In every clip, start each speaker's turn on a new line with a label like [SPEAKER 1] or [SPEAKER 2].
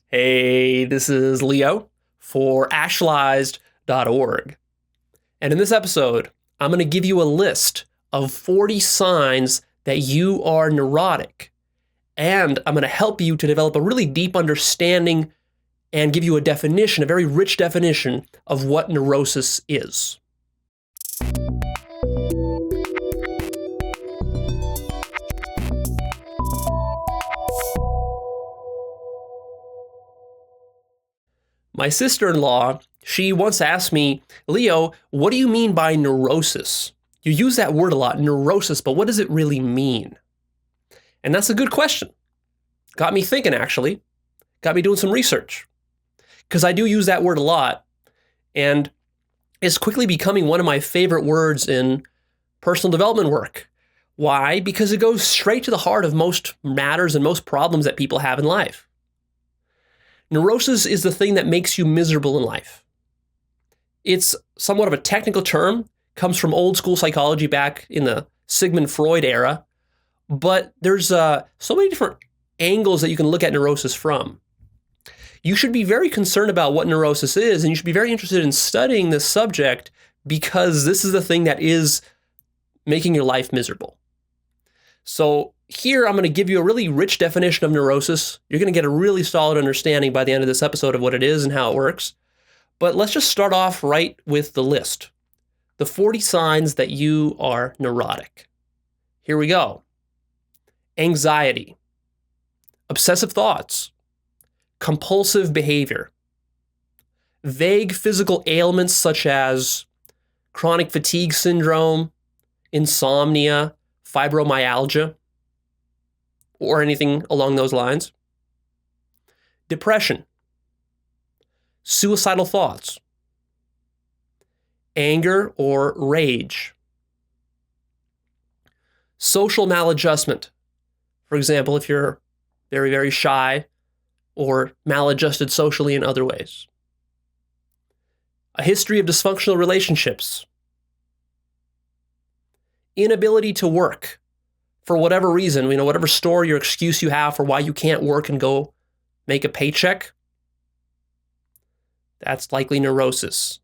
[SPEAKER 1] Hey, this is Leo for Actualized.org. And in this episode, I'm going to give you a list of 40 signs that you are neurotic. And I'm going to help you to develop a really deep understanding and give you a definition, a very rich definition of what neurosis is. My sister-in-law, she once asked me, Leo, what do you mean by neurosis? You use that word a lot, neurosis, but what does it really mean? And that's a good question. Got me thinking, actually. Got me doing some research. Because I do use that word a lot, and it's quickly becoming one of my favorite words in personal development work. Why? Because it goes straight to the heart of most matters and most problems that people have in life. Neurosis is the thing that makes you miserable in life. It's somewhat of a technical term, comes from old school psychology back in the Sigmund Freud era, but there's so many different angles that you can look at neurosis from. You should be very concerned about what neurosis is, and you should be very interested in studying this subject because this is the thing that is making your life miserable. So here I'm going to give you a really rich definition of neurosis. You're going to get a really solid understanding by the end of this episode of what it is and how it works. But let's just start off right with the list. The 40 signs that you are neurotic. Here we go. Anxiety, obsessive thoughts, compulsive behavior, vague physical ailments such as chronic fatigue syndrome, insomnia, fibromyalgia, or anything along those lines. Depression, suicidal thoughts, anger or rage, social maladjustment. For example, if you're very, very shy or maladjusted socially in other ways. A history of dysfunctional relationships. Inability to work for whatever reason, whatever story or excuse you have for why you can't work and go make a paycheck. That's likely neurosis.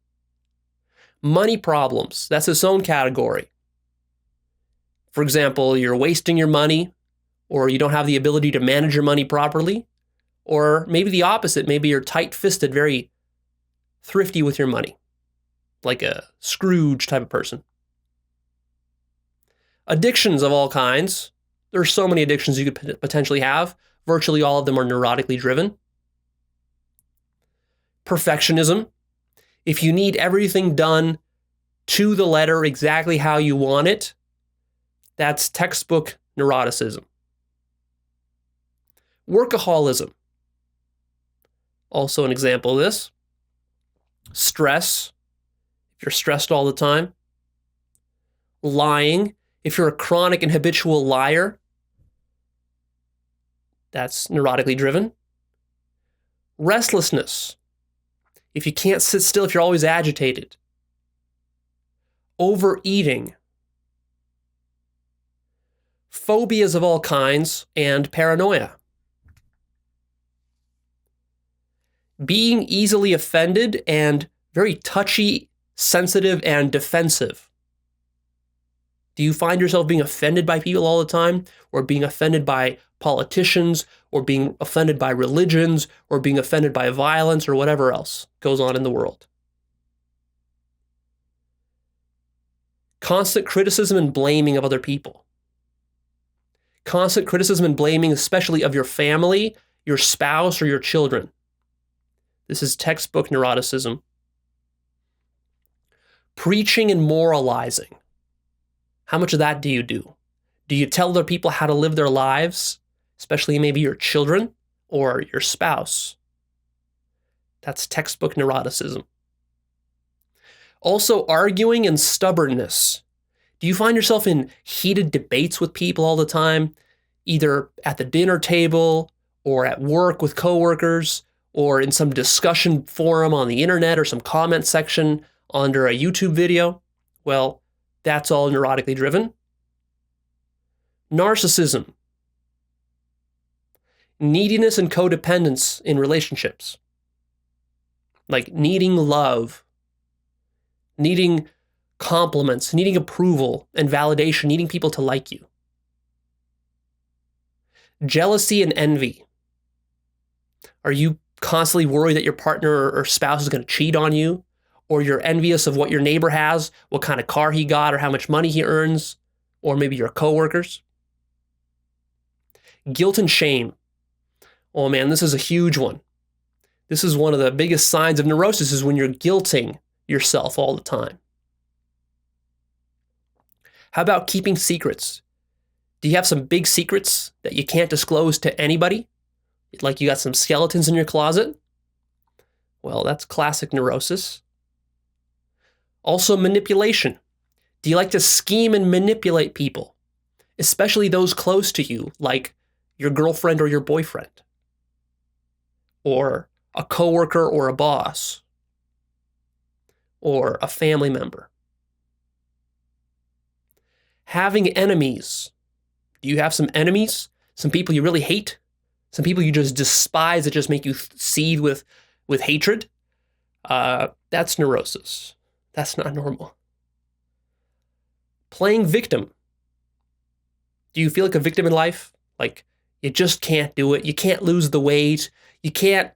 [SPEAKER 1] Money problems, that's its own category. For example, you're wasting your money, or you don't have the ability to manage your money properly, or maybe the opposite, maybe you're tight-fisted, very thrifty with your money, like a Scrooge type of person. Addictions of all kinds. There are so many addictions you could potentially have. Virtually all of them are neurotically driven. Perfectionism. If you need everything done to the letter exactly how you want it, that's textbook neuroticism. Workaholism. Also an example of this. Stress. If you're stressed all the time. Lying. If you're a chronic and habitual liar, that's neurotically driven. Restlessness. If you can't sit still, if you're always agitated. Overeating. Phobias of all kinds and paranoia. Being easily offended and very touchy, sensitive, and defensive. Do you find yourself being offended by people all the time, or being offended by politicians, or being offended by religions, or being offended by violence, or whatever else goes on in the world? Constant criticism and blaming of other people. Constant criticism and blaming, especially of your family, your spouse, or your children. This is textbook neuroticism. Preaching and moralizing. How much of that do you do? Do you tell other people how to live their lives, especially maybe your children or your spouse? That's textbook neuroticism. Also, arguing and stubbornness. Do you find yourself in heated debates with people all the time, either at the dinner table or at work with coworkers or in some discussion forum on the internet or some comment section under a YouTube video? Well, that's all neurotically driven. Narcissism. Neediness and codependence in relationships. Like needing love, needing compliments, needing approval and validation, needing people to like you. Jealousy and envy. Are you constantly worried that your partner or spouse is going to cheat on you? Or you're envious of what your neighbor has, what kind of car he got, or how much money he earns, or maybe your coworkers? Guilt and shame. Oh man, this is a huge one. This is one of the biggest signs of neurosis, is when you're guilting yourself all the time. How about keeping secrets? Do you have some big secrets that you can't disclose to anybody? Like you got some skeletons in your closet? Well, that's classic neurosis. Also, manipulation. Do you like to scheme and manipulate people, especially those close to you, like your girlfriend or your boyfriend, or a coworker or a boss, or a family member? Having enemies. Do you have some enemies? Some people you really hate? Some people you just despise that just make you seethe with hatred? That's neurosis. That's not normal. Playing victim. Do you feel like a victim in life? Like you just can't do it. You can't lose the weight. You can't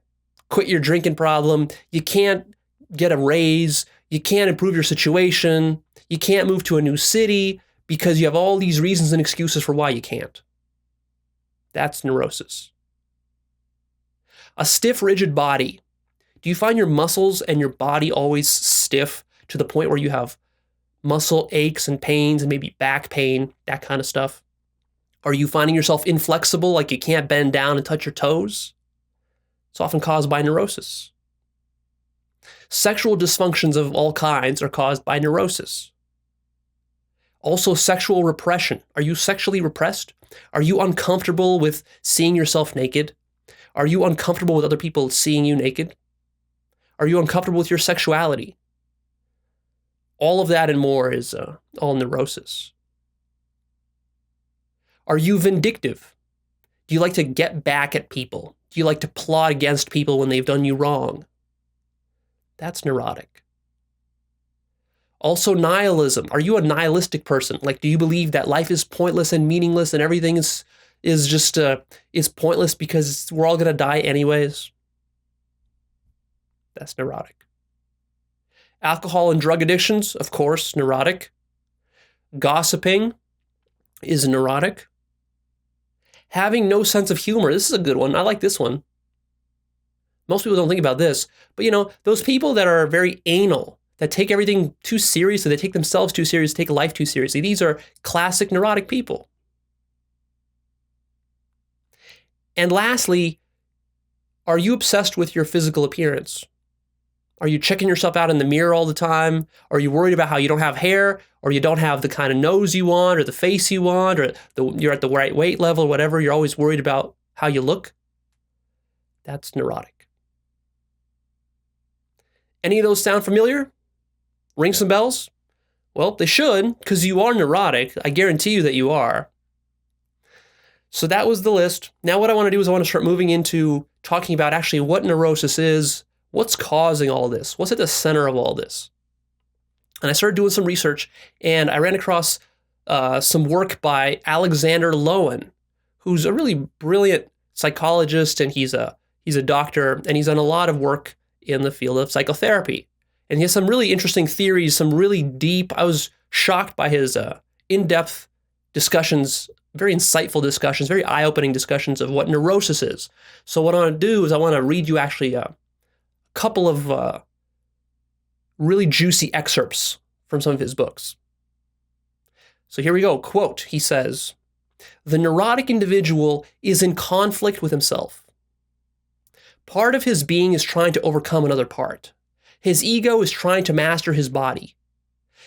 [SPEAKER 1] quit your drinking problem. You can't get a raise. You can't improve your situation. You can't move to a new city because you have all these reasons and excuses for why you can't. That's neurosis. A stiff, rigid body. Do you find your muscles and your body always stiff to the point where you have muscle aches and pains and maybe back pain, that kind of stuff? Are you finding yourself inflexible, like you can't bend down and touch your toes? It's often caused by neurosis. Sexual dysfunctions of all kinds are caused by neurosis. Also, sexual repression. Are you sexually repressed? Are you uncomfortable with seeing yourself naked? Are you uncomfortable with other people seeing you naked? Are you uncomfortable with your sexuality? All of that and more is all neurosis. Are you vindictive? Do you like to get back at people? Do you like to plot against people when they've done you wrong? That's neurotic. Also, nihilism. Are you a nihilistic person? Like, do you believe that life is pointless and meaningless and everything is pointless because we're all going to die anyways? That's neurotic. Alcohol and drug addictions, of course, neurotic. Gossiping is neurotic. Having no sense of humor. This is a good one. I like this one. Most people don't think about this, but those people that are very anal, that take everything too seriously, they take themselves too seriously, take life too seriously. These are classic neurotic people. And lastly, are you obsessed with your physical appearance? Are you checking yourself out in the mirror all the time? Are you worried about how you don't have hair, or you don't have the kind of nose you want, or the face you want, or you're at the right weight level, or whatever? You're always worried about how you look? That's neurotic. Any of those sound familiar? Ring some bells? Well, they should, because you are neurotic. I guarantee you that you are. So that was the list. Now what I want to do is I want to start moving into talking about actually what neurosis is, what's causing all this, what's at the center of all this. And I started doing some research, and I ran across some work by Alexander Lowen, who's a really brilliant psychologist, and he's a doctor, and he's done a lot of work in the field of psychotherapy. And he has some really interesting theories, some really deep. I was shocked by his in-depth discussions, very insightful discussions, very eye-opening discussions of what neurosis is. So what I want to do is I want to read you actually a couple of really juicy excerpts from some of his books. So here we go. Quote, he says, "The neurotic individual is in conflict with himself. Part of his being is trying to overcome another part. His ego is trying to master his body.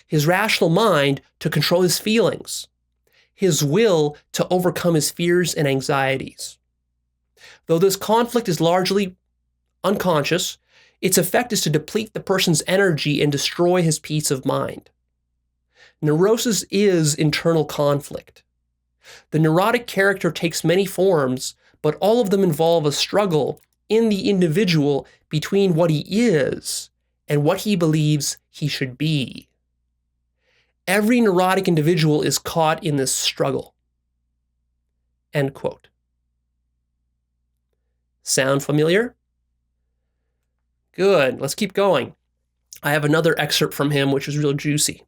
[SPEAKER 1] His rational mind to control his feelings. His will to overcome his fears and anxieties. Though this conflict is largely unconscious, its effect is to deplete the person's energy and destroy his peace of mind. Neurosis is internal conflict. The neurotic character takes many forms, but all of them involve a struggle in the individual between what he is and what he believes he should be. Every neurotic individual is caught in this struggle. End quote. Sound familiar? Good. Let's keep going. I have another excerpt from him, which is real juicy.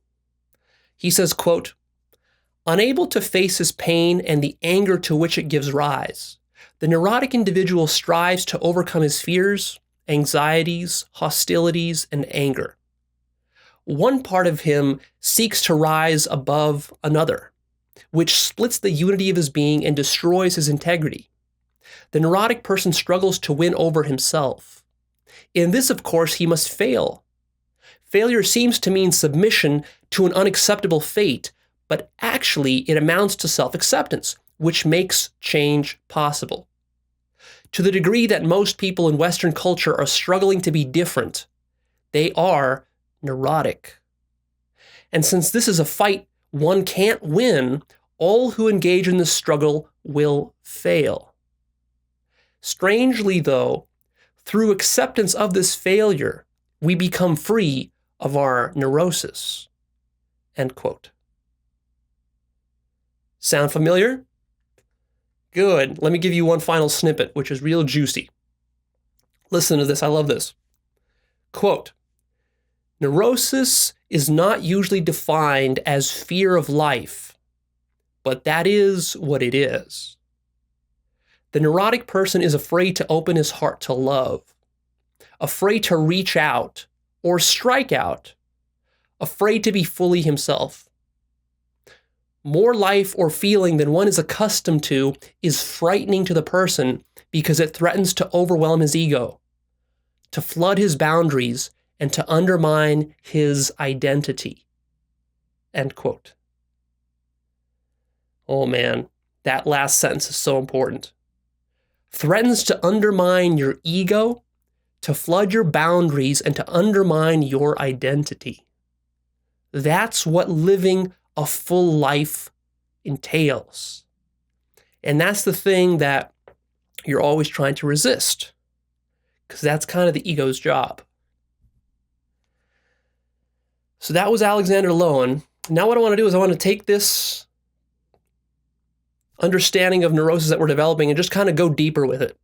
[SPEAKER 1] He says, quote, "Unable to face his pain and the anger to which it gives rise, the neurotic individual strives to overcome his fears, anxieties, hostilities, and anger. One part of him seeks to rise above another, which splits the unity of his being and destroys his integrity. The neurotic person struggles to win over himself. In this, of course, he must fail. Failure seems to mean submission to an unacceptable fate, but actually it amounts to self-acceptance, which makes change possible. To the degree that most people in Western culture are struggling to be different, they are neurotic. And since this is a fight one can't win, all who engage in this struggle will fail. Strangely, though, through acceptance of this failure, we become free of our neurosis." End quote. Sound familiar? Good. Let me give you one final snippet, which is real juicy. Listen to this. I love this. Quote, "Neurosis is not usually defined as fear of life, but that is what it is. The neurotic person is afraid to open his heart to love, afraid to reach out or strike out, afraid to be fully himself. More life or feeling than one is accustomed to is frightening to the person because it threatens to overwhelm his ego, to flood his boundaries, and to undermine his identity." End quote. Oh man, that last sentence is so important. Threatens to undermine your ego, to flood your boundaries, and to undermine your identity. That's what living a full life entails. And that's the thing that you're always trying to resist, because that's kind of the ego's job. So that was Alexander Lowen. Now what I want to do is I want to take this understanding of neurosis that we're developing and just kind of go deeper with it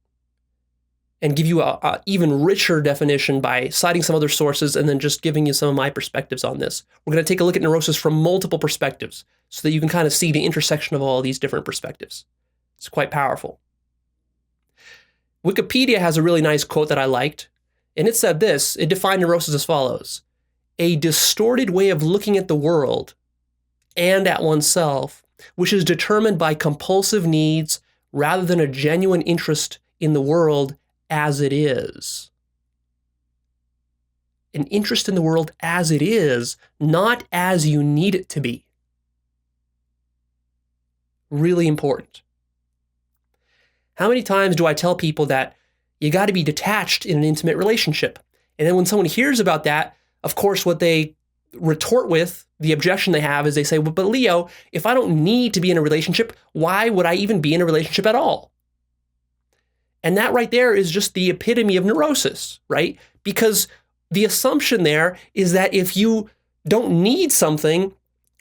[SPEAKER 1] and give you a even richer definition by citing some other sources and then just giving you some of my perspectives on this. We're going to take a look at neurosis from multiple perspectives so that you can kind of see the intersection of all these different perspectives. It's quite powerful. Wikipedia has a really nice quote that I liked, and it said this. It defined neurosis as follows: "A distorted way of looking at the world and at oneself, which is determined by compulsive needs rather than a genuine interest in the world as it is." An interest in the world as it is, not as you need it to be. Really important. How many times do I tell people that you got to be detached in an intimate relationship? And then when someone hears about that, of course, what they retort with, the objection they have, is they say, well, but Leo, if I don't need to be in a relationship, why would I even be in a relationship at all? And that right there is just the epitome of neurosis, right? Because the assumption there is that if you don't need something,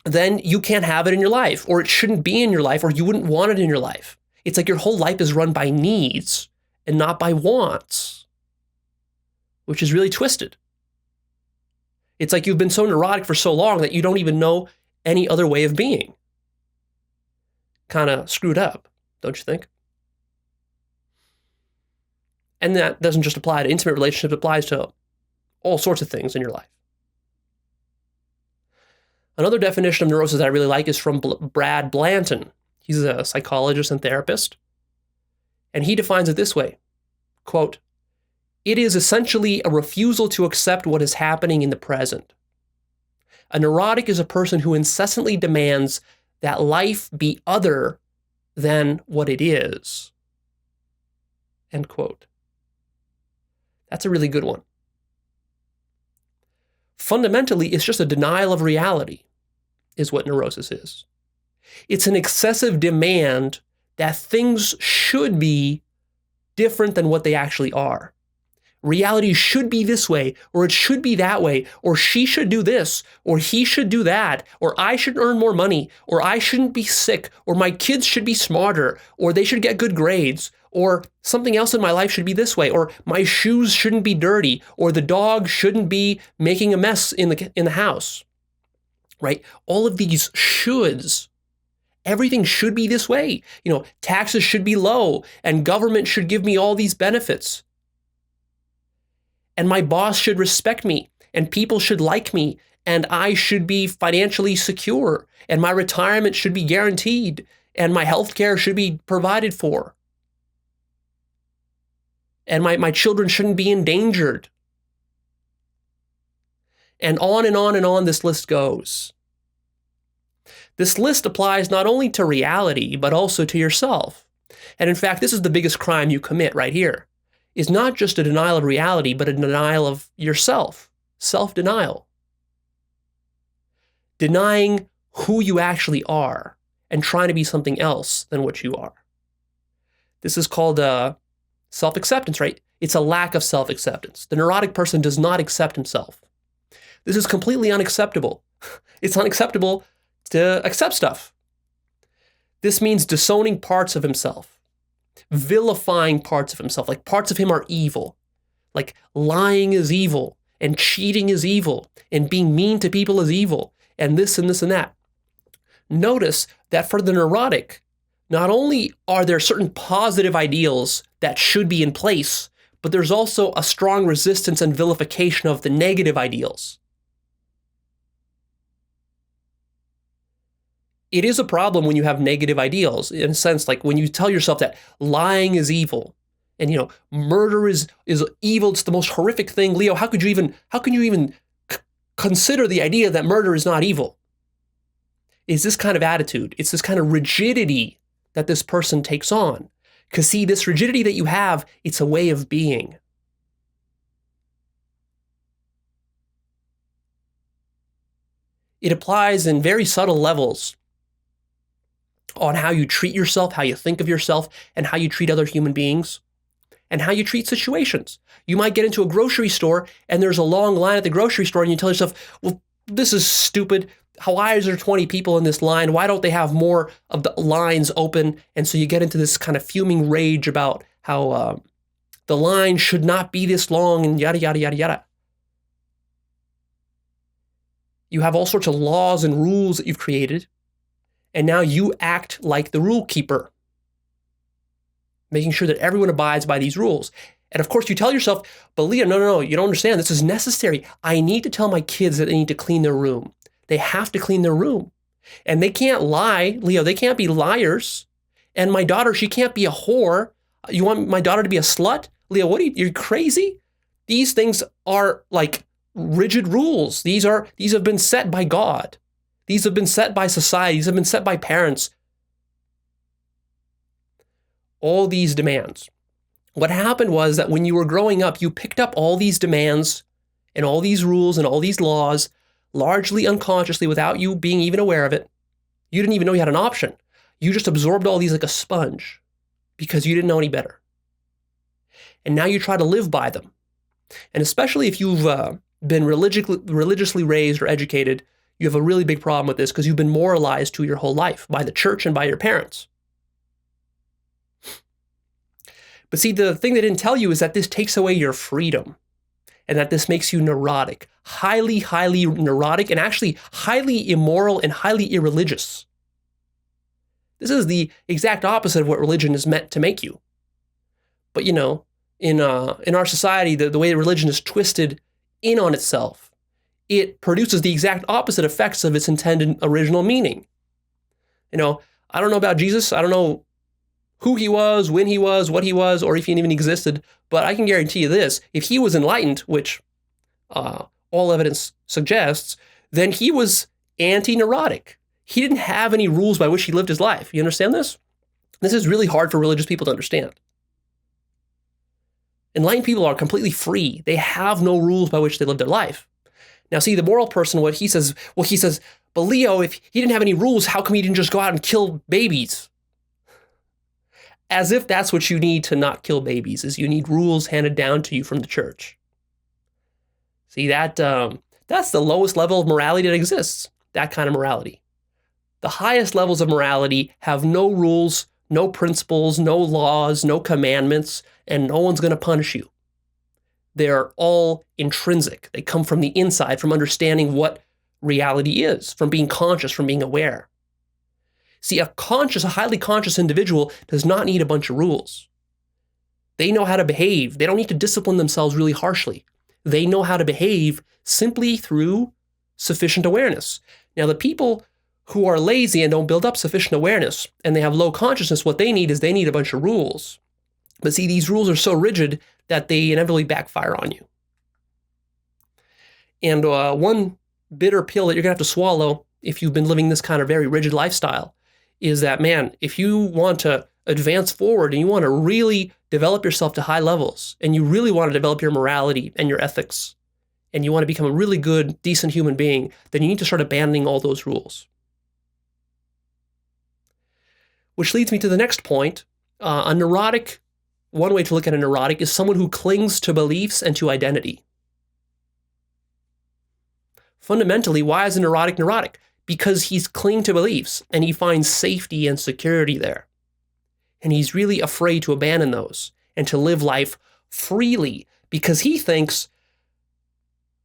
[SPEAKER 1] then you can't have it in your life, or it shouldn't be in your life, or you wouldn't want it in your life. It's like your whole life is run by needs and not by wants, which is really twisted. It's like you've been so neurotic for so long that you don't even know any other way of being. Kind of screwed up, don't you think? And that doesn't just apply to intimate relationships, it applies to all sorts of things in your life. Another definition of neurosis that I really like is from Brad Blanton. He's a psychologist and therapist. And he defines it this way, quote, "It is essentially a refusal to accept what is happening in the present. A neurotic is a person who incessantly demands that life be other than what it is." End quote. That's a really good one. Fundamentally, it's just a denial of reality, is what neurosis is. It's an excessive demand that things should be different than what they actually are. Reality should be this way, or it should be that way, or she should do this, or he should do that, or I should earn more money, or I shouldn't be sick, or my kids should be smarter, or they should get good grades, or something else in my life should be this way, or my shoes shouldn't be dirty, or the dog shouldn't be making a mess in the house, right? All of these shoulds. Everything should be this way. Taxes should be low, and government should give me all these benefits. And my boss should respect me, and people should like me, and I should be financially secure, and my retirement should be guaranteed, and my health care should be provided for. And my children shouldn't be endangered. And on and on and on this list goes. This list applies not only to reality, but also to yourself. And in fact, this is the biggest crime you commit right here. Is not just a denial of reality, but a denial of yourself, self-denial. Denying who you actually are and trying to be something else than what you are. This is called self-acceptance, right? It's a lack of self-acceptance. The neurotic person does not accept himself. This is completely unacceptable. It's unacceptable to accept stuff. This means disowning parts of himself. Vilifying parts of himself, like parts of him are evil, like lying is evil, and cheating is evil, and being mean to people is evil, and this and this and that. Notice that for the neurotic, not only are there certain positive ideals that should be in place, but there's also a strong resistance and vilification of the negative ideals. It is a problem when you have negative ideals, in a sense, like when you tell yourself that lying is evil and, murder is evil. It's the most horrific thing. Leo, how can you even consider the idea that murder is not evil? It's this kind of attitude. It's this kind of rigidity that this person takes on. Because see, this rigidity that you have, it's a way of being. It applies in very subtle levels on how you treat yourself, how you think of yourself, and how you treat other human beings, and how you treat situations. You might get into a grocery store, and there's a long line at the grocery store, and you tell yourself, well, this is stupid. Why is there 20 people in this line? Why don't they have more of the lines open? And so you get into this kind of fuming rage about how the line should not be this long, and yada, yada, yada, yada. You have all sorts of laws and rules that you've created, and now you act like the rule keeper, making sure that everyone abides by these rules. And of course, you tell yourself, but Leo, no, you don't understand. This is necessary. I need to tell my kids that they need to clean their room. They have to clean their room. And they can't lie, Leo. They can't be liars. And my daughter, she can't be a whore. You want my daughter to be a slut? Leo, you're crazy? These things are like rigid rules. These have been set by God. These have been set by society. These have been set by parents. All these demands. What happened was that when you were growing up, you picked up all these demands and all these rules and all these laws, largely unconsciously, without you being even aware of it. You didn't even know you had an option. You just absorbed all these like a sponge because you didn't know any better. And now you try to live by them. And especially if you've been religiously raised or educated, you have a really big problem with this because you've been moralized to your whole life by the church and by your parents. But see, the thing they didn't tell you is that this takes away your freedom and that this makes you neurotic, highly, highly neurotic, and actually highly immoral and highly irreligious. This is the exact opposite of what religion is meant to make you. But in our society, the way religion is twisted in on itself, it produces the exact opposite effects of its intended original meaning. I don't know about Jesus. I don't know who he was, when he was, what he was, or if he even existed. But I can guarantee you this. If he was enlightened, which all evidence suggests, then he was anti-neurotic. He didn't have any rules by which he lived his life. You understand this? This is really hard for religious people to understand. Enlightened people are completely free. They have no rules by which they live their life. Now, see, the moral person, what he says, but Leo, if he didn't have any rules, how come he didn't just go out and kill babies? As if that's what you need to not kill babies, is you need rules handed down to you from the church. See, that's the lowest level of morality that exists, that kind of morality. The highest levels of morality have no rules, no principles, no laws, no commandments, and no one's going to punish you. They're all intrinsic. They come from the inside, from understanding what reality is, from being conscious, from being aware. See, a highly conscious individual does not need a bunch of rules. They know how to behave. They don't need to discipline themselves really harshly. They know how to behave simply through sufficient awareness. Now, the people who are lazy and don't build up sufficient awareness, and they have low consciousness, what they need is they need a bunch of rules. But see, these rules are so rigid that they inevitably backfire on you. And one bitter pill that you're going to have to swallow if you've been living this kind of very rigid lifestyle is that, man, if you want to advance forward and you want to really develop yourself to high levels, and you really want to develop your morality and your ethics, and you want to become a really good, decent human being, then you need to start abandoning all those rules. Which leads me to the next point. A neurotic, one way to look at a neurotic is someone who clings to beliefs and to identity. Fundamentally, why is a neurotic neurotic? Because he's clinging to beliefs and he finds safety and security there. And he's really afraid to abandon those and to live life freely because he thinks,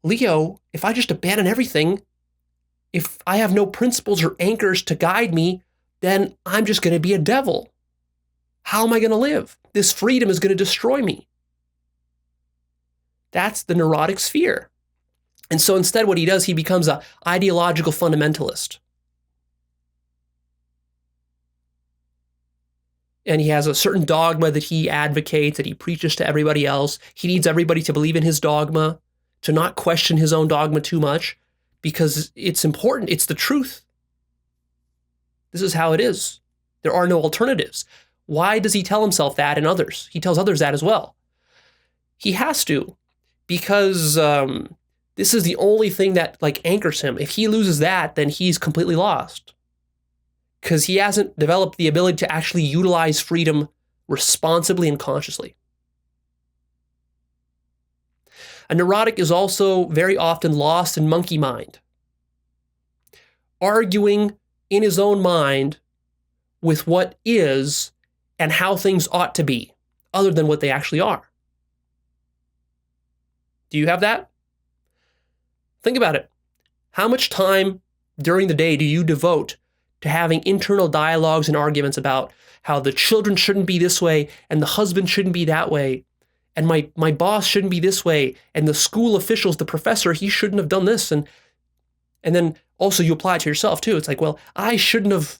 [SPEAKER 1] Leo, if I just abandon everything, if I have no principles or anchors to guide me, then I'm just going to be a devil. How am I going to live? This freedom is going to destroy me. That's the neurotic's fear. And so instead what he does, he becomes an ideological fundamentalist. And he has a certain dogma that he advocates, that he preaches to everybody else. He needs everybody to believe in his dogma, to not question his own dogma too much, because it's important. It's the truth. This is how it is. There are no alternatives. Why does he tell himself that and others? He tells others that as well. He has to, because this is the only thing that anchors him. If he loses that, then he's completely lost. Because he hasn't developed the ability to actually utilize freedom responsibly and consciously. A neurotic is also very often lost in monkey mind, arguing in his own mind with what is and how things ought to be, other than what they actually are. Do you have that? Think about it. How much time during the day do you devote to having internal dialogues and arguments about how the children shouldn't be this way and the husband shouldn't be that way and my boss shouldn't be this way and the school officials, the professor, he shouldn't have done this, and then also you apply it to yourself too. It's like, well, I shouldn't have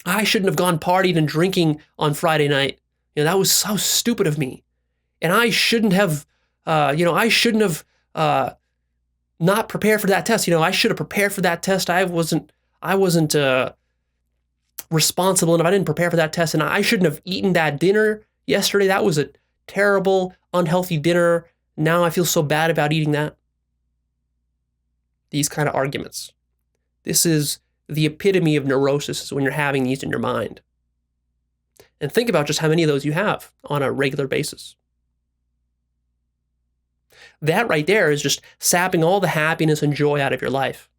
[SPEAKER 1] gone partying and drinking on Friday night. That was so stupid of me. And I shouldn't have not prepared for that test. I should have prepared for that test. I wasn't responsible enough. I didn't prepare for that test, and I shouldn't have eaten that dinner yesterday. That was a terrible, unhealthy dinner. Now I feel so bad about eating that. These kind of arguments. This is the epitome of neurosis, is when you're having these in your mind. And think about just how many of those you have on a regular basis. That right there is just sapping all the happiness and joy out of your life.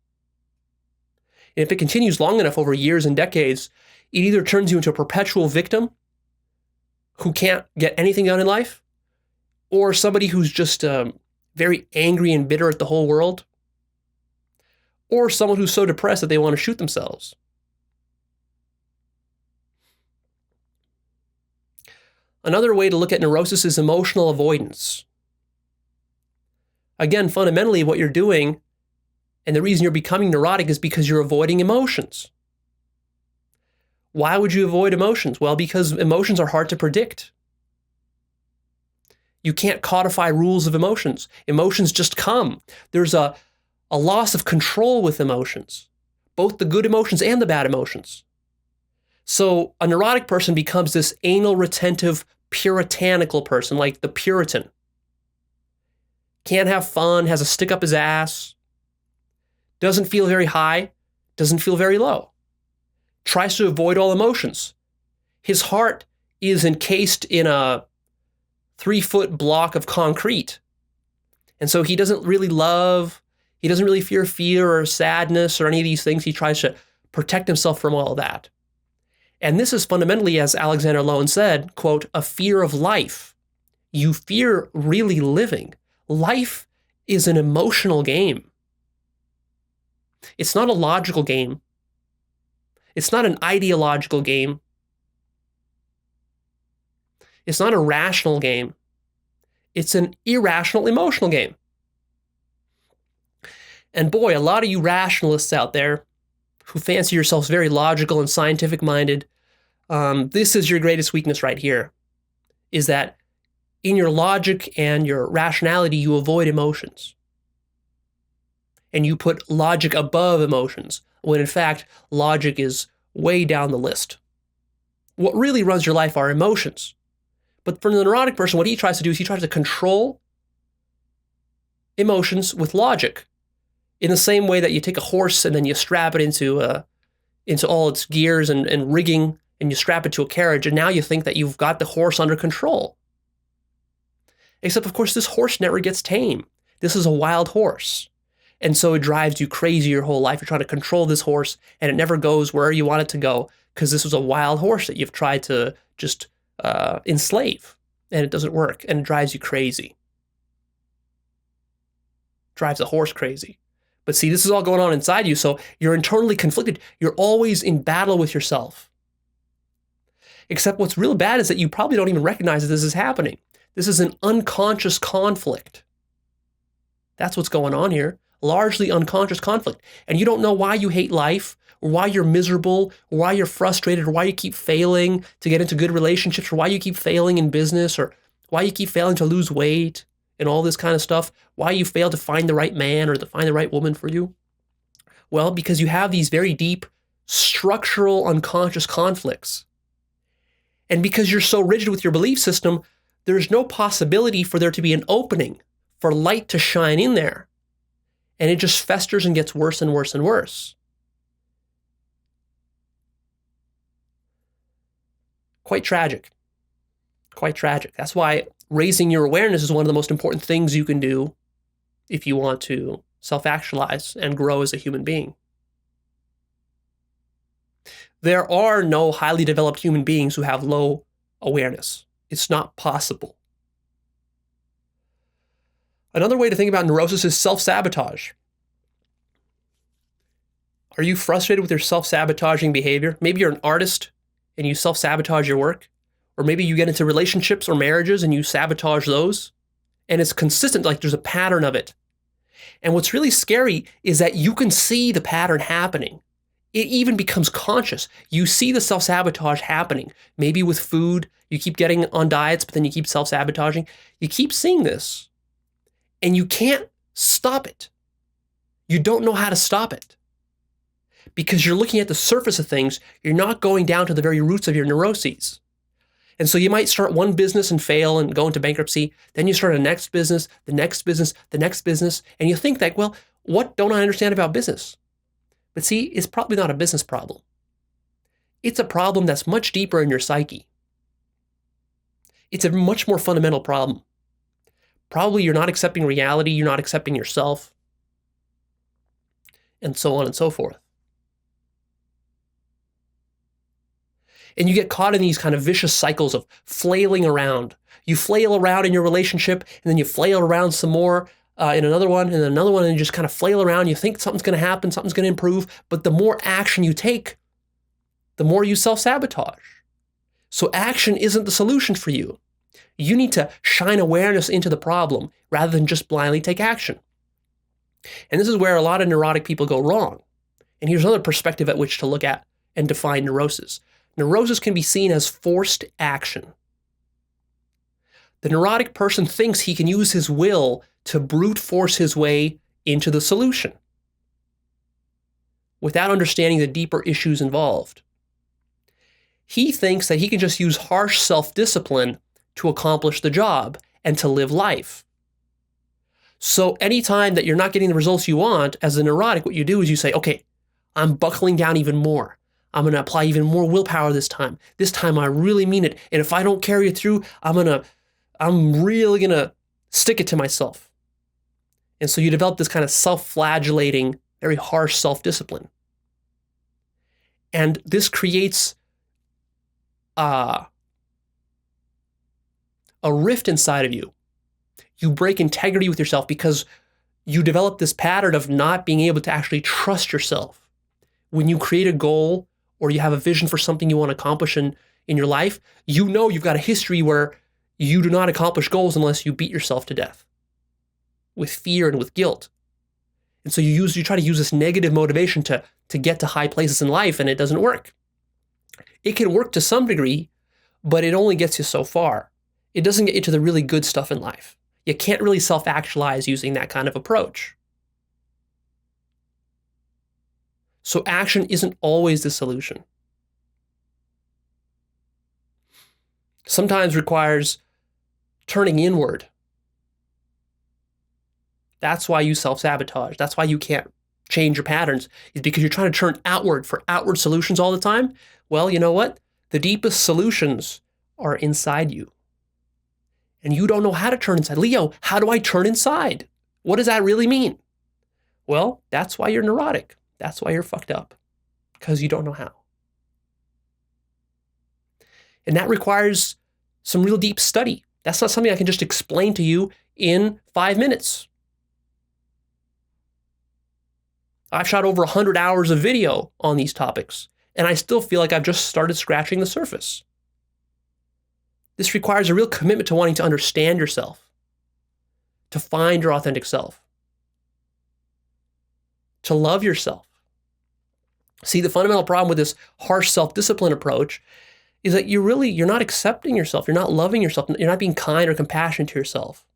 [SPEAKER 1] And if it continues long enough, over years and decades, it either turns you into a perpetual victim who can't get anything done in life, or somebody who's just very angry and bitter at the whole world, or someone who's so depressed that they want to shoot themselves. Another way to look at neurosis is emotional avoidance. Again, fundamentally, what you're doing, and the reason you're becoming neurotic, is because you're avoiding emotions. Why would you avoid emotions? Well, because emotions are hard to predict. You can't codify rules of emotions. Emotions just come. There's a loss of control with emotions, both the good emotions and the bad emotions. So a neurotic person becomes this anal retentive, puritanical person, like the Puritan. Can't have fun, has a stick up his ass, doesn't feel very high, doesn't feel very low, tries to avoid all emotions. His heart is encased in a 3-foot block of concrete. And so he doesn't really fear fear or sadness or any of these things. He tries to protect himself from all of that. And this is fundamentally, as Alexander Lowen said, quote, a fear of life. You fear really living. Life is an emotional game. It's not a logical game. It's not an ideological game. It's not a rational game. It's an irrational emotional game. And boy, a lot of you rationalists out there who fancy yourselves very logical and scientific minded, this is your greatest weakness right here, is that in your logic and your rationality, you avoid emotions. And you put logic above emotions, when in fact, logic is way down the list. What really runs your life are emotions. But for the neurotic person, what he tries to do is he tries to control emotions with logic. In the same way that you take a horse and then you strap it into all its gears and rigging, and you strap it to a carriage, and now you think that you've got the horse under control. Except, of course, this horse never gets tame. This is a wild horse. And so it drives you crazy your whole life. You're trying to control this horse, and it never goes where you want it to go because this was a wild horse that you've tried to just enslave, and it doesn't work, and it drives you crazy. Drives the horse crazy. But see, this is all going on inside you, so you're internally conflicted. You're always in battle with yourself. Except what's real bad is that you probably don't even recognize that this is happening. This is an unconscious conflict. That's what's going on here. Largely unconscious conflict. And you don't know why you hate life, or why you're miserable, or why you're frustrated, or why you keep failing to get into good relationships, or why you keep failing in business, or why you keep failing to lose weight, and all this kind of stuff. Why you fail to find the right man or to find the right woman for you. Well, because you have these very deep structural unconscious conflicts. And because you're so rigid with your belief system, there's no possibility for there to be an opening for light to shine in there. And it just festers and gets worse and worse and worse. Quite tragic. Quite tragic. That's why raising your awareness is one of the most important things you can do if you want to self-actualize and grow as a human being. There are no highly developed human beings who have low awareness. It's not possible. Another way to think about neurosis is self-sabotage. Are you frustrated with your self-sabotaging behavior? Maybe you're an artist and you self-sabotage your work. Or maybe you get into relationships or marriages and you sabotage those. And it's consistent, like there's a pattern of it. And what's really scary is that you can see the pattern happening. It even becomes conscious. You see the self-sabotage happening. Maybe with food, you keep getting on diets, but then you keep self-sabotaging. You keep seeing this. And you can't stop it. You don't know how to stop it. Because you're looking at the surface of things. You're not going down to the very roots of your neuroses. And so you might start one business and fail and go into bankruptcy. Then you start a next business, the next business, the next business. And you think that, well, what don't I understand about business? But see, it's probably not a business problem. It's a problem that's much deeper in your psyche. It's a much more fundamental problem. Probably you're not accepting reality, you're not accepting yourself, and so on and so forth. And you get caught in these kind of vicious cycles of flailing around. You flail around in your relationship, and then you flail around some more in another one, and another one, and you just kind of flail around. You think something's going to happen, something's going to improve, but the more action you take, the more you self-sabotage. So action isn't the solution for you. You need to shine awareness into the problem rather than just blindly take action. And this is where a lot of neurotic people go wrong. And here's another perspective at which to look at and define neurosis. Neurosis can be seen as forced action. The neurotic person thinks he can use his will to brute force his way into the solution without understanding the deeper issues involved. He thinks that he can just use harsh self-discipline to accomplish the job and to live life. So anytime that you're not getting the results you want, as a neurotic, what you do is you say, okay, I'm buckling down even more. I'm going to apply even more willpower this time. This time I really mean it. And if I don't carry it through, I'm really going to stick it to myself. And so you develop this kind of self-flagellating, very harsh self-discipline. And this creates a rift inside of you. You break integrity with yourself because you develop this pattern of not being able to actually trust yourself. When you create a goal or you have a vision for something you want to accomplish in your life, you know you've got a history where you do not accomplish goals unless you beat yourself to death with fear and with guilt. And so you try to use this negative motivation to get to high places in life, and it doesn't work. It can work to some degree, but it only gets you so far. It doesn't get you to the really good stuff in life. You can't really self-actualize using that kind of approach. So action isn't always the solution. Sometimes requires turning inward. That's why you self-sabotage. That's why you can't change your patterns, is because you're trying to turn outward for outward solutions all the time. Well, you know what? The deepest solutions are inside you. And you don't know how to turn inside. Leo, how do I turn inside? What does that really mean? Well, that's why you're neurotic. That's why you're fucked up, because you don't know how. And that requires some real deep study. That's not something I can just explain to you in 5 minutes. I've shot over 100 hours of video on these topics, and I still feel like I've just started scratching the surface. This requires a real commitment to wanting to understand yourself, to find your authentic self, to love yourself. See, the fundamental problem with this harsh self-discipline approach is that you're not accepting yourself. You're not loving yourself. You're not being kind or compassionate to yourself.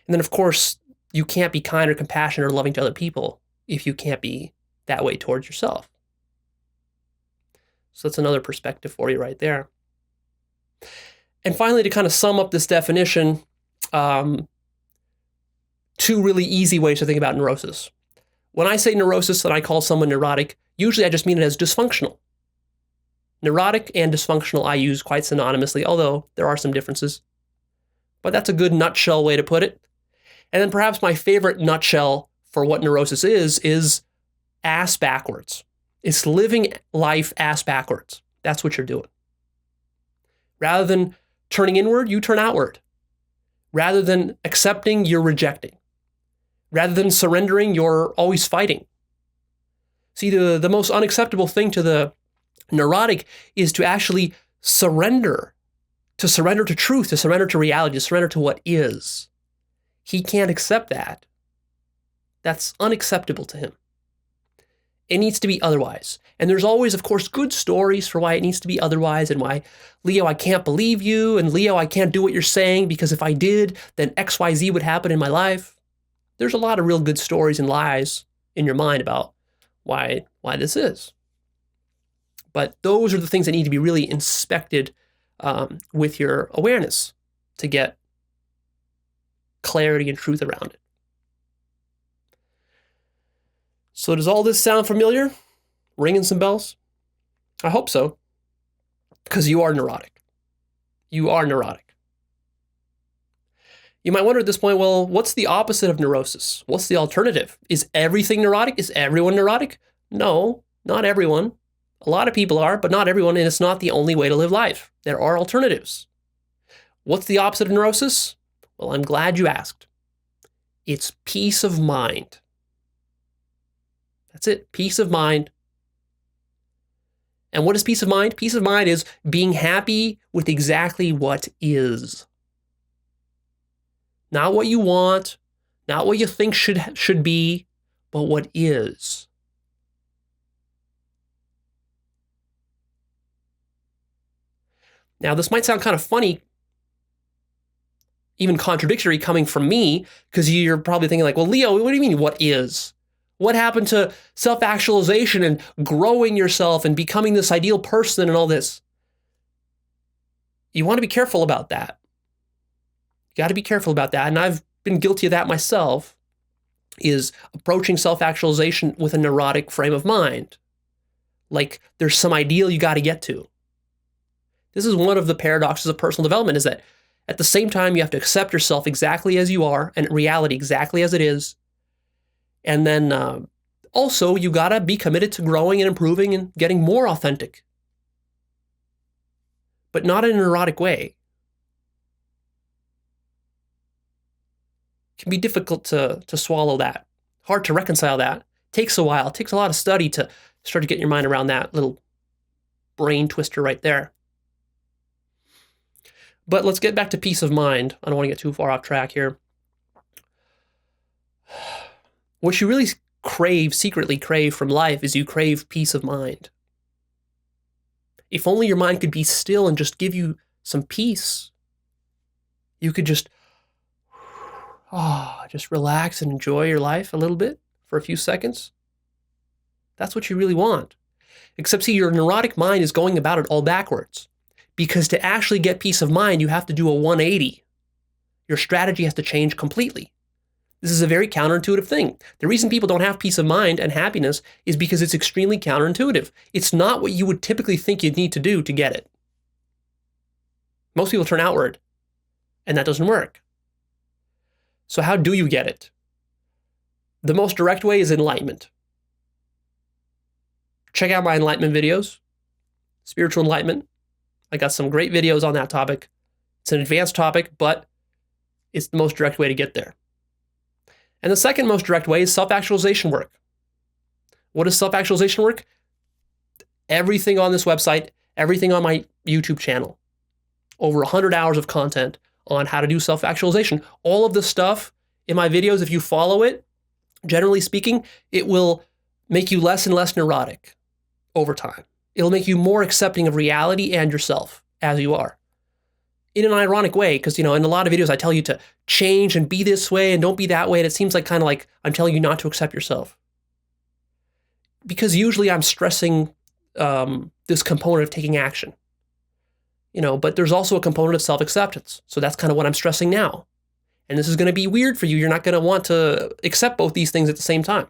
[SPEAKER 1] And then, of course, you can't be kind or compassionate or loving to other people if you can't be that way towards yourself. So that's another perspective for you right there. And finally, to kind of sum up this definition, 2 really easy ways to think about neurosis. When I say neurosis and I call someone neurotic, usually I just mean it as dysfunctional. Neurotic and dysfunctional I use quite synonymously, although there are some differences. But that's a good nutshell way to put it. And then perhaps my favorite nutshell for what neurosis is ass backwards. It's living life ass backwards. That's what you're doing. Rather than turning inward, you turn outward. Rather than accepting, you're rejecting. Rather than surrendering, you're always fighting. See, the most unacceptable thing to the neurotic is to actually surrender to truth, to surrender to reality, to surrender to what is. He can't accept that. That's unacceptable to him. It needs to be otherwise. And there's always, of course, good stories for why it needs to be otherwise and why, Leo, I can't believe you, and Leo, I can't do what you're saying because if I did, then XYZ would happen in my life. There's a lot of real good stories and lies in your mind about why this is. But those are the things that need to be really inspected with your awareness to get clarity and truth around it. So does all this sound familiar? Ringing some bells? I hope so, because you are neurotic. You are neurotic. You might wonder at this point, well, what's the opposite of neurosis? What's the alternative? Is everything neurotic? Is everyone neurotic? No, not everyone. A lot of people are, but not everyone, and it's not the only way to live life. There are alternatives. What's the opposite of neurosis? Well, I'm glad you asked. It's peace of mind. That's it, peace of mind. And what is peace of mind? Peace of mind is being happy with exactly what is. Not what you want, not what you think should be, but what is. Now, this might sound kind of funny, even contradictory coming from me, because you're probably thinking like, well, Leo, what do you mean, what is? What happened to self-actualization and growing yourself and becoming this ideal person and all this? You want to be careful about that. You got to be careful about that. And I've been guilty of that myself, is approaching self-actualization with a neurotic frame of mind. like there's some ideal you got to get to. This is one of the paradoxes of personal development, is that at the same time, you have to accept yourself exactly as you are and reality exactly as it is. And then also, you got to be committed to growing and improving and getting more authentic, but not in a neurotic way. It can be difficult to swallow that, hard to reconcile that. It takes a while. It takes a lot of study to start to get your mind around that little brain twister right there. But let's get back to peace of mind. I don't want to get too far off track here. What you really secretly crave from life is you crave peace of mind. If only your mind could be still and just give you some peace, you could just relax and enjoy your life a little bit for a few seconds. That's what you really want. Except see, your neurotic mind is going about it all backwards. Because to actually get peace of mind, you have to do a 180. Your strategy has to change completely. This is a very counterintuitive thing. The reason people don't have peace of mind and happiness is because it's extremely counterintuitive. It's not what you would typically think you'd need to do to get it. Most people turn outward, and that doesn't work. So how do you get it? The most direct way is enlightenment. Check out my enlightenment videos, spiritual enlightenment. I got some great videos on that topic. It's an advanced topic, but it's the most direct way to get there. And the second most direct way is self-actualization work. What is self-actualization work? Everything on this website, everything on my YouTube channel, over 100 hours of content on how to do self-actualization. All of the stuff in my videos, if you follow it, generally speaking, it will make you less and less neurotic over time. It'll make you more accepting of reality and yourself as you are. In an ironic way, because, in a lot of videos I tell you to change and be this way and don't be that way, and it seems like kind of like I'm telling you not to accept yourself. Because usually I'm stressing this component of taking action. But there's also a component of self-acceptance. So that's kind of what I'm stressing now. And this is going to be weird for you. You're not going to want to accept both these things at the same time.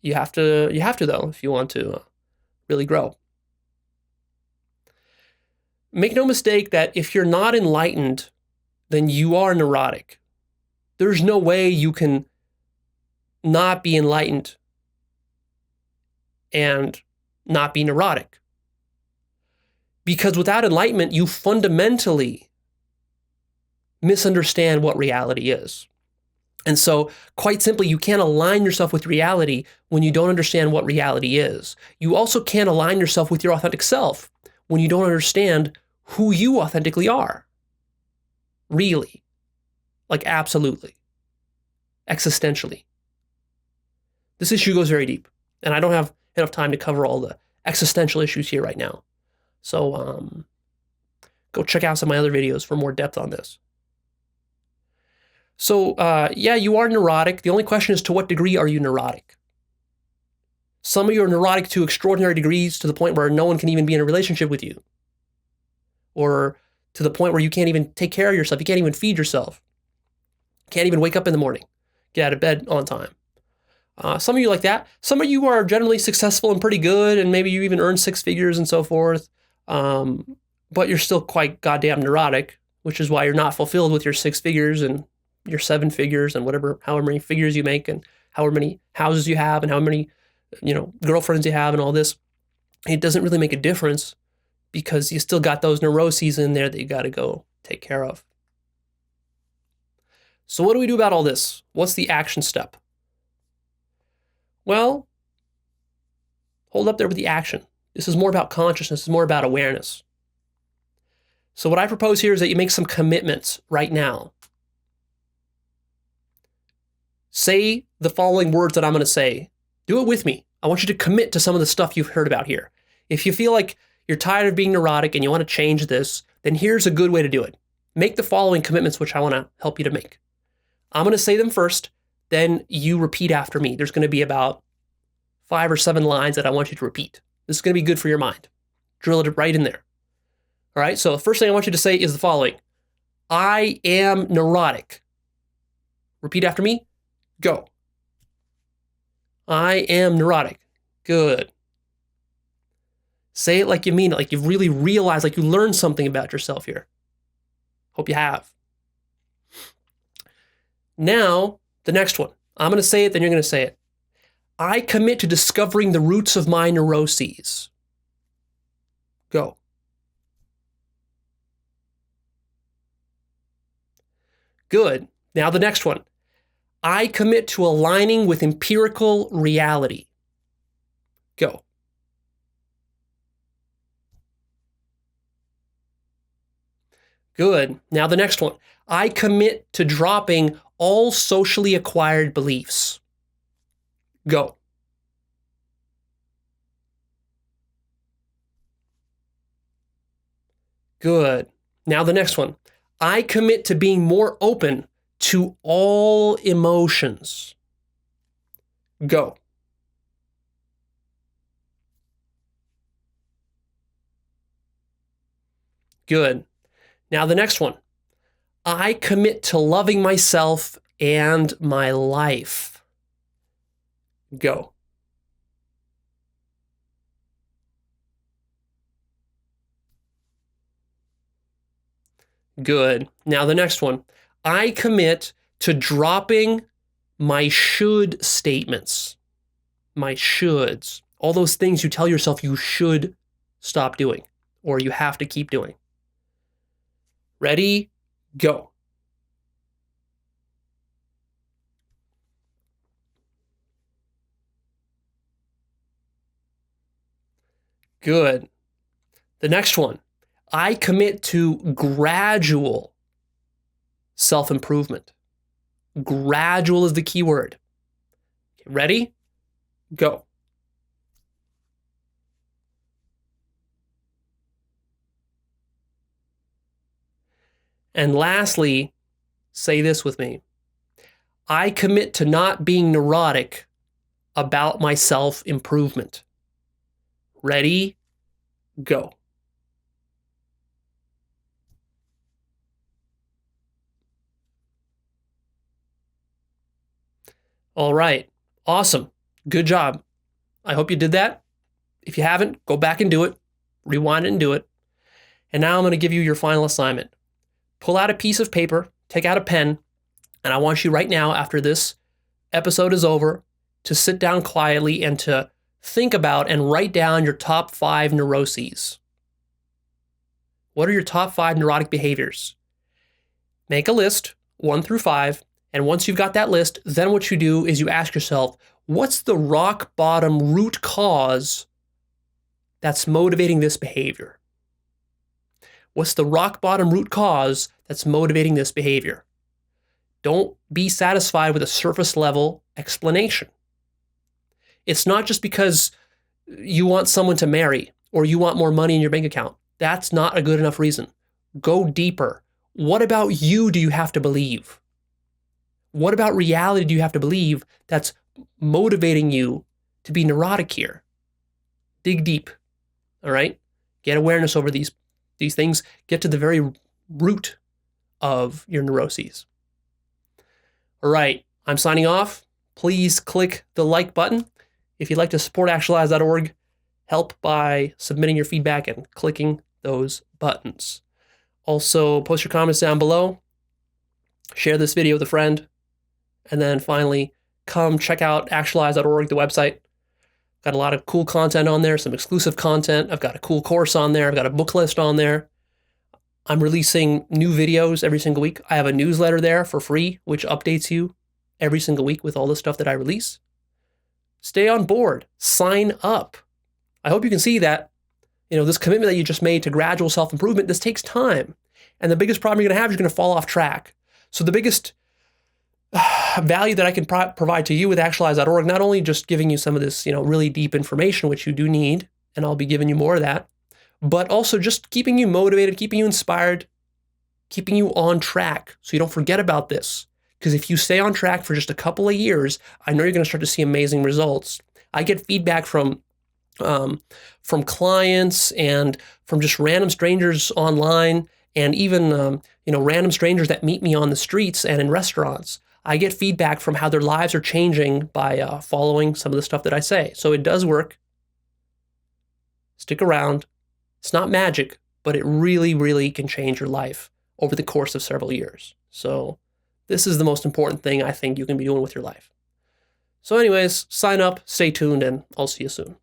[SPEAKER 1] You have to though, if you want to really grow. Make no mistake that if you're not enlightened, then you are neurotic. There's no way you can not be enlightened and not be neurotic. Because without enlightenment, you fundamentally misunderstand what reality is. And so, quite simply, you can't align yourself with reality when you don't understand what reality is. You also can't align yourself with your authentic self when you don't understand who you authentically are. Really. Like, absolutely. Existentially. This issue goes very deep, and I don't have enough time to cover all the existential issues here right now. So, go check out some of my other videos for more depth on this. So, yeah, you are neurotic. The only question is, to what degree are you neurotic? Some of you are neurotic to extraordinary degrees, to the point where no one can even be in a relationship with you. Or to the point where you can't even take care of yourself. You can't even feed yourself. Can't even wake up in the morning. Get out of bed on time. Some of you like that. Some of you are generally successful and pretty good, and maybe you even earn 6 figures and so forth. But you're still quite goddamn neurotic, which is why you're not fulfilled with your 6 figures and your 7 figures and however many figures you make and however many houses you have and how many, girlfriends you have and all this. It doesn't really make a difference because you still got those neuroses in there that you got to go take care of. So what do we do about all this? What's the action step? Well, hold up there with the action. This is more about consciousness. This is more about awareness. So what I propose here is that you make some commitments right now. Say the following words that I'm going to say. Do it with me. I want you to commit to some of the stuff you've heard about here. If you feel like you're tired of being neurotic and you want to change this, then here's a good way to do it. Make the following commitments, which I want to help you to make. I'm going to say them first, then you repeat after me. There's going to be about 5 or 7 lines that I want you to repeat. This is going to be good for your mind. Drill it right in there. All right, so the first thing I want you to say is the following. I am neurotic. Repeat after me. Go. I am neurotic. Good. Say it like you mean it, like you've really realized, like you learned something about yourself here. Hope you have. Now, the next one. I'm going to say it, then you're going to say it. I commit to discovering the roots of my neuroses. Go. Good. Now the next one. I commit to aligning with empirical reality. Go. Good. Now the next one. I commit to dropping all socially acquired beliefs. Go. Good. Now the next one. I commit to being more open to all emotions. Go. Good. Now the next one. I commit to loving myself and my life. Go. Good. Now the next one. I commit to dropping my should statements. My shoulds. All those things you tell yourself you should stop doing or you have to keep doing. Ready? Go. Good. The next one. I commit to gradual self-improvement. Gradual is the key word. Ready? Go. And lastly, say this with me. I commit to not being neurotic about my self-improvement. Ready? Go. All right. Awesome. Good job. I hope you did that. If you haven't, go back and do it. Rewind it and do it. And now I'm going to give you your final assignment. Pull out a piece of paper, take out a pen, and I want you right now, after this episode is over, to sit down quietly and to think about and write down your top 5 neuroses. What are your top 5 neurotic behaviors? Make a list, 1 through 5, and once you've got that list, then what you do is you ask yourself, what's the rock bottom root cause that's motivating this behavior? What's the rock bottom root cause that's motivating this behavior? Don't be satisfied with a surface level explanation. It's not just because you want someone to marry or you want more money in your bank account. That's not a good enough reason. Go deeper. What about you do you have to believe? What about reality do you have to believe that's motivating you to be neurotic here? Dig deep, all right? Get awareness over these things. Get to the very root of your neuroses. All right, I'm signing off. Please click the like button. If you'd like to support Actualized.org, help by submitting your feedback and clicking those buttons. Also, post your comments down below. Share this video with a friend. And then finally, come check out Actualized.org, the website. Got a lot of cool content on there, some exclusive content. I've got a cool course on there. I've got a book list on there. I'm releasing new videos every single week. I have a newsletter there for free, which updates you every single week with all the stuff that I release. Stay on board. Sign up. I hope you can see that, this commitment that you just made to gradual self-improvement, this takes time. And the biggest problem you're going to have is you're going to fall off track. So the biggest value that I can provide to you with Actualized.org, not only just giving you some of this, really deep information, which you do need, and I'll be giving you more of that, but also just keeping you motivated, keeping you inspired, keeping you on track so you don't forget about this. Because if you stay on track for just a couple of years, I know you're going to start to see amazing results. I get feedback from clients and from just random strangers online, And even random strangers that meet me on the streets and in restaurants, I get feedback from how their lives are changing by following some of the stuff that I say. So it does work. Stick around. It's not magic, but it really, really can change your life over the course of several years. So this is the most important thing I think you can be doing with your life. So anyways, sign up, stay tuned, and I'll see you soon.